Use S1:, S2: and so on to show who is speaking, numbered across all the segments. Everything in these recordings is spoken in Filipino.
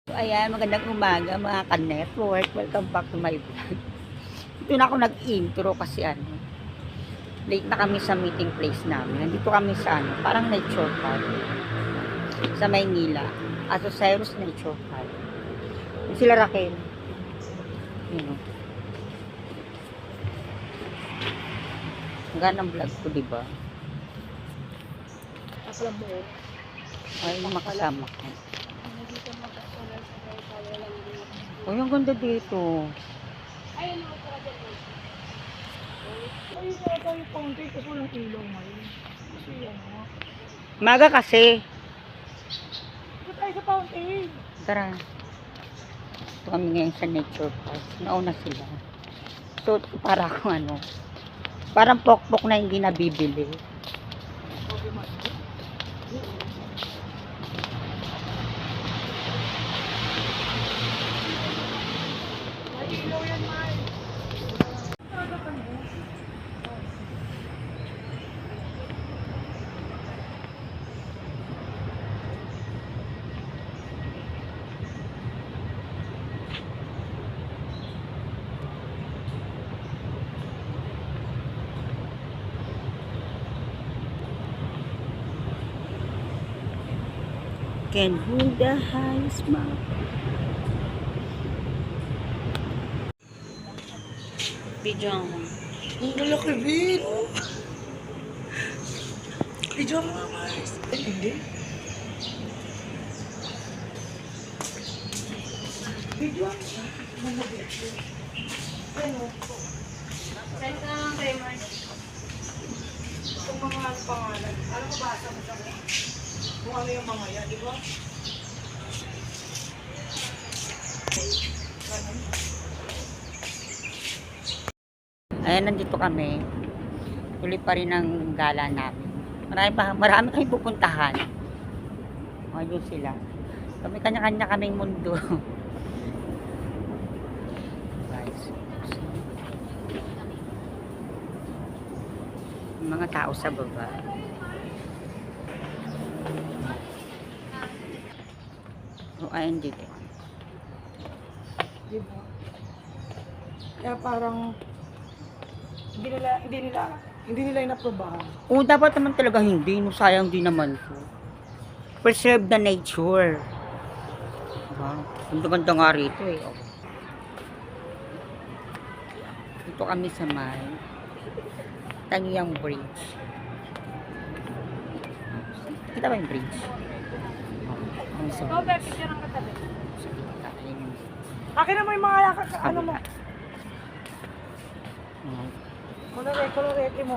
S1: So, ayan, magandang umaga mga ka-network. Welcome back to my vlog. Ito na ako nag-intro kasi late na kami sa meeting place namin. Nandito kami sa parang nature park sa Maynila. Cyrus Nature Park. Yung sila Raquel. Yun o. Hanggang ang vlog ko, diba?
S2: Alam mo,
S1: Ay, makasama ko.
S2: dito magkasulat sa kayo sa walang dito.
S1: Oh, yung ganda dito.
S2: Ayun ako talaga mo. Ayun na tayo fountain kasi walang ilaw ngayon. Kasi
S1: Maga kasi.
S2: Ito tayo sa fountain.
S1: Tara. Ito kami ngayon sa nature park. Nauna sila. So, para akong parang pokpok na hindi nabibili.
S2: May ilaw yan, Mai.
S1: Can hold the highest mark. Video ako.
S2: Ang malaki, Bin. Video mo nga, Mai. Hindi. Video mo. Ano? Saan ka ng timer? Kung mga pangalan. Alam mo, basa mo siya mo? Kung ano yung mga yan, di ba?
S1: Ayan, nandito kami. Tuloy pa rin ang gala namin. Marami kami pupuntahan. Ayun sila. Kami kanya-kanya kaming mundo. Guys. Mga tao sa baba. O, ayun dito.
S2: Di ba? Kaya parang hindi nila inaprobahan.
S1: Oo, dapat naman talaga hindi. No, sayang din naman po. Preserve the nature. Diba? Ang ganda nga rito eh. Oh. Dito kami sa may Tangyang Bridge. Kita ba yung bridge? Oh, kami sa
S2: Oh,
S1: bridge.
S2: picture ang katabi.
S1: Sa kita. Ayun yung
S2: Akin na mo yung mga ano mo.
S1: oh.
S2: Kolorete mo.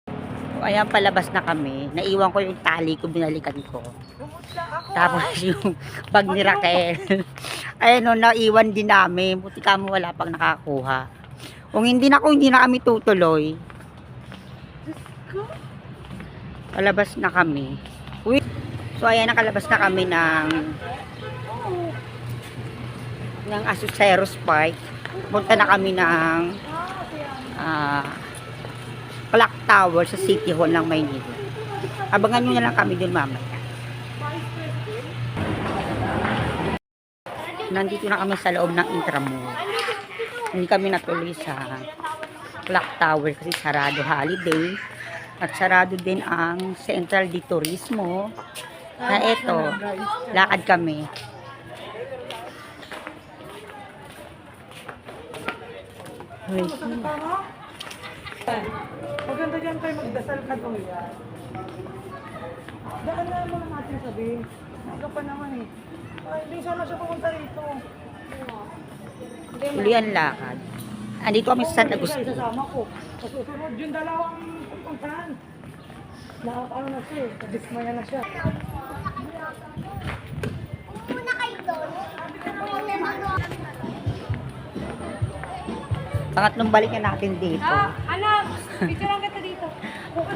S1: So, ayan, palabas na kami. Naiwan ko yung tali ko, binalikan ko.
S2: Lumutla ako.
S1: Tapos yung bag ni Raquel. Ayun o, naiwan din namin. Buti kami wala pang nakakuha. Kung hindi na kami tutuloy. Palabas na kami. Uy. So ayan, nakalabas na kami ng Cyrus Park. Punta na kami ng Clock Tower sa City Hall ng Maynila. Abangan nyo na lang kami dun mamaya. Nandito na kami sa loob ng Intramall. Hindi kami natuloy sa Clock Tower kasi sarado holiday. At sarado din ang Central de Turismo. Na eto, lakad kami. Wait.
S2: Maganda dyan kayo magdasal ka doon. Daan na mo lang natin sabihin. Ikaw pa naman eh. Ay, hindi sana siya pumunta rito.
S1: Uli ang lakad. Andito kami sa San Agustin.
S2: Sasama ko. Tapos usunod yung dalawang pupuntahan. Nakakaano na siya eh. Dismaya na siya.
S1: Pangatlong balik na natin dito.
S2: Anak! Picture kita dito.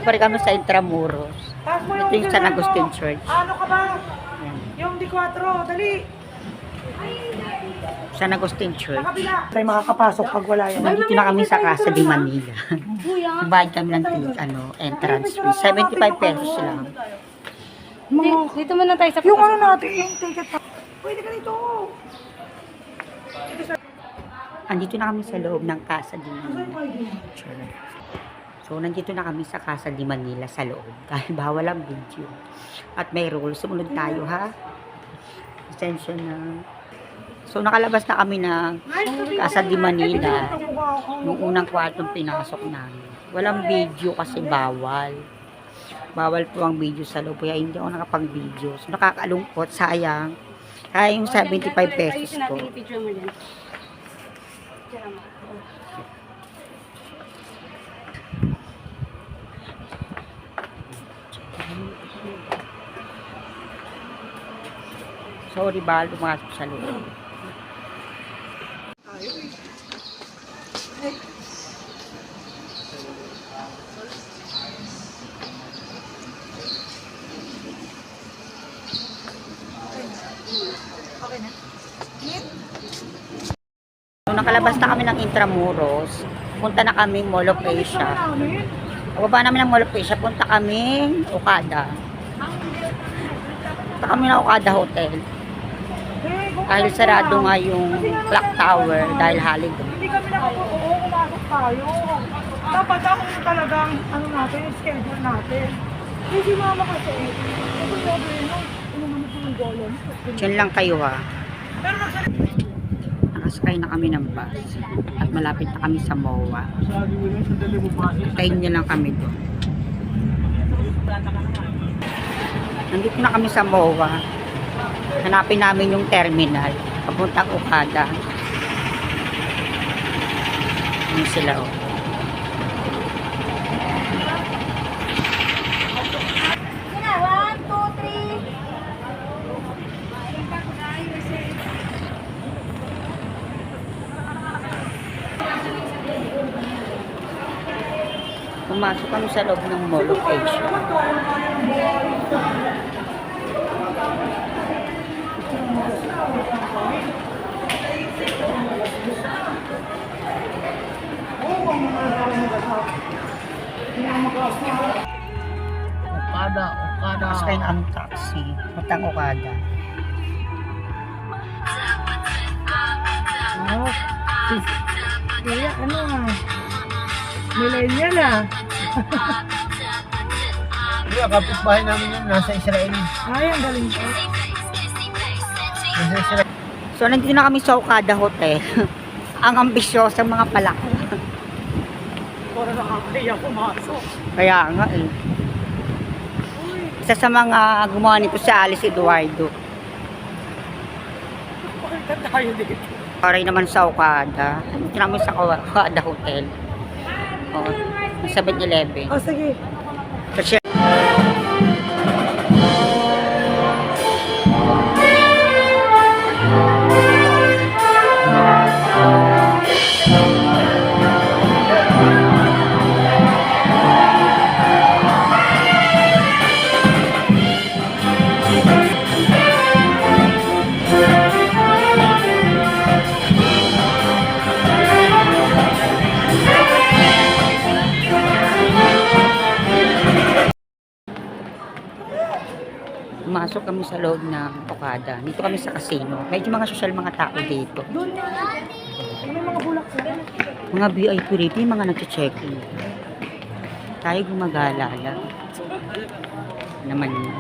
S1: Pari kami sa Intramuros.
S2: Taas mo
S1: Ito yung San
S2: cellphone
S1: Agustin
S2: mo.
S1: Church.
S2: Ano ka ba?
S1: Yan.
S2: Yung D4, dali!
S1: San Agustin Church.
S2: Nakabila! Tayo makakapasok pag wala yan.
S1: Nandito na kami sa Casa de Manila. Bayad kami ng entrance fee. 75 pesos lang.
S2: Dito muna tayo sa yung ano natin, yung ticket pa. Pwede ka dito.
S1: Andito na kami sa loob ng Casa de Manila. So, nandito na kami sa Casa de Manila sa loob. Dahil bawal ang video. At may rules. Sumunod tayo, ha? Attention na. So, nakalabas na kami ng Casa de Manila. Nung unang kwartong pinasok namin. Walang video kasi bawal. Bawal po ang video sa loob. Kaya hindi ako nakapag-video. So, nakakalungkot. Sayang. Kaya yung 75 pesos ko.
S2: Picture mo yan.
S1: Sorry, bawal pumasok sa loob.
S2: Okay na.
S1: So, nakalabas na kami ng Intramuros. Punta na kami Mall of Asia. Pababa namin ng Mall of Asia. Punta kami Okada. Punta kami ng Okada Hotel. Dahil sarado nga yung clock tower dahil holiday.
S2: Hindi kami pumasok tayo. Dapat ako talagang, ano natin, schedule natin. Hindi si mama kasi, ako sabi nyo, ano naman ito ng dolon.
S1: Diyan lang kayo, ha.
S2: Pero
S1: Nakasakay na kami ng bus. At malapit na kami sa MOA. Tayin niya lang kami doon. Nandito na kami sa MOA. Hanapin namin yung terminal. Papuntang Okada. Ano sila, oh. Pumasok kami sa loob ng Mall of Asia.
S2: Okada.
S1: Sakay na ang taxi. Puntang Okada.
S2: Oh, kaya ano ah. Millennial ah.
S3: Hindi, kapitbahay namin yun, nasa Israel.
S2: Ay, ang galing ko.
S3: Nasa Israel.
S1: So, nandito na kami sa Okada Hotel. Ang ambisyosang mga palak.
S2: Para nakakaya pumasok.
S1: Kaya nga eh. Isa sa mga gumawa nito si Alice Eduardo.
S2: Pakita tayo dito.
S1: Paray naman sa Okada. Nandito namin sa Okada Hotel. O, 7-Eleven.
S2: Oh, sige.
S1: Kasi pumasok kami sa loob ng Okada. Dito kami sa casino. Medyo mga social mga tao dito.
S2: Doon na. May mga bulak sa
S1: Mga VIP rito, yung mga nag-check-in. Tayo gumagala lang. Naman yun.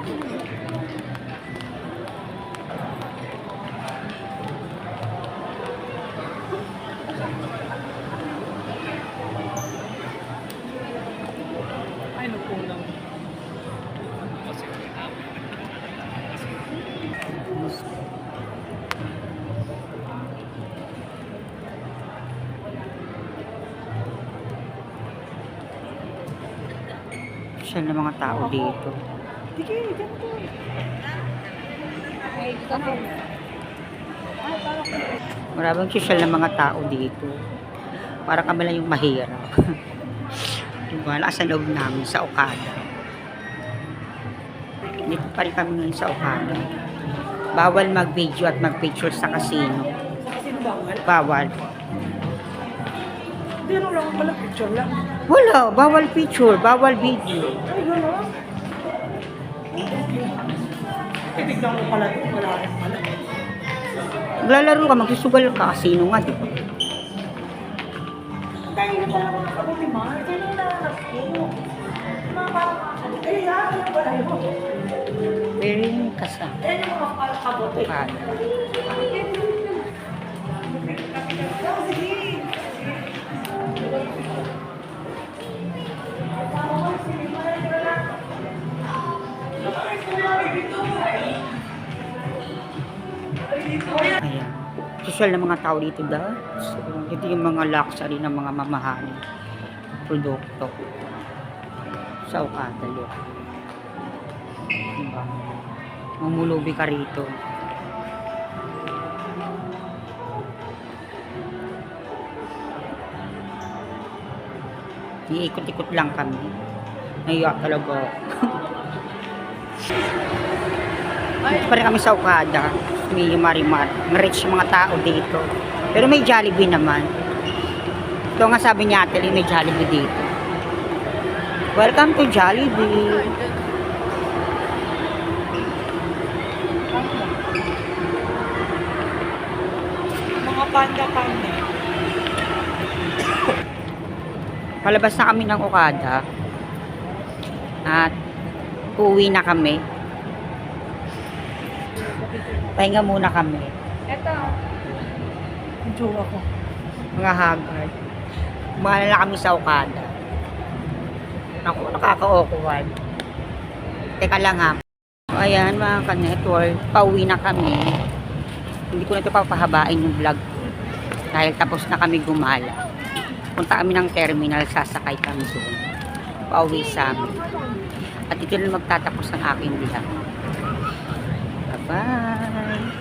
S2: Ay, nagkulang.
S1: Social na mga tao dito.
S2: Sige, ganito. Ay, ganito. Ay, parang
S1: Maraming social na mga tao dito. Para kami lang yung mahirap. Diba? Nasa loob namin sa Okada. Dito pa rin kami ngayon sa Okada. Bawal mag-video at mag-picture sa casino.
S2: sino bawal?
S1: Bawal.
S2: Hindi, ano lang pala, picture lang.
S1: Wala. Bawal picture. Bawal video.
S2: Ay, gano'n. Titignan ko pala doon, wala rin pala.
S1: Maglalaro ka, magsusugal ka, kasino nga, di ba?
S2: Tayo na pala mga kabuti, Mar. Kaya nung nahanap ko. Mga parang kabuti. Eh, yan. Yan pala yun.
S1: Very kasa.
S2: Yan yung mga parang kabuti.
S1: Kada.
S2: Oh, sige.
S1: Ayan. Social na mga tao dito dahil. So, ito yung mga luxury ng mga mamahaling produkto sa Okada. Look. Diba? Mamulubi ka rito. Iikot-ikot lang kami. Naiyak talaga ako. Dito pa rin kami sa Okada. May Marimar. Marich yung mga tao dito. Pero may Jollibee naman. Ito nga sabi niya Ate Lee, may Jollibee dito. Welcome to Jollibee.
S2: Mga panda-panda.
S1: Palabas na kami ng Okada. At uuwi na kami. Pahinga muna kami.
S2: Ito. Ang jowa ko.
S1: Mga haggard. Umahala na kami sa Okada. Ako, nakaka-awkward. Teka lang ha. So, ayan mga ka-network. Pauwi na kami. Hindi ko na ito papahabain yung vlog ko. Dahil tapos na kami gumala. Punta kami ng terminal, sasakay kami doon. Pauwi sa amin. At ito na magtatapos ang aking vlog. Bye-bye!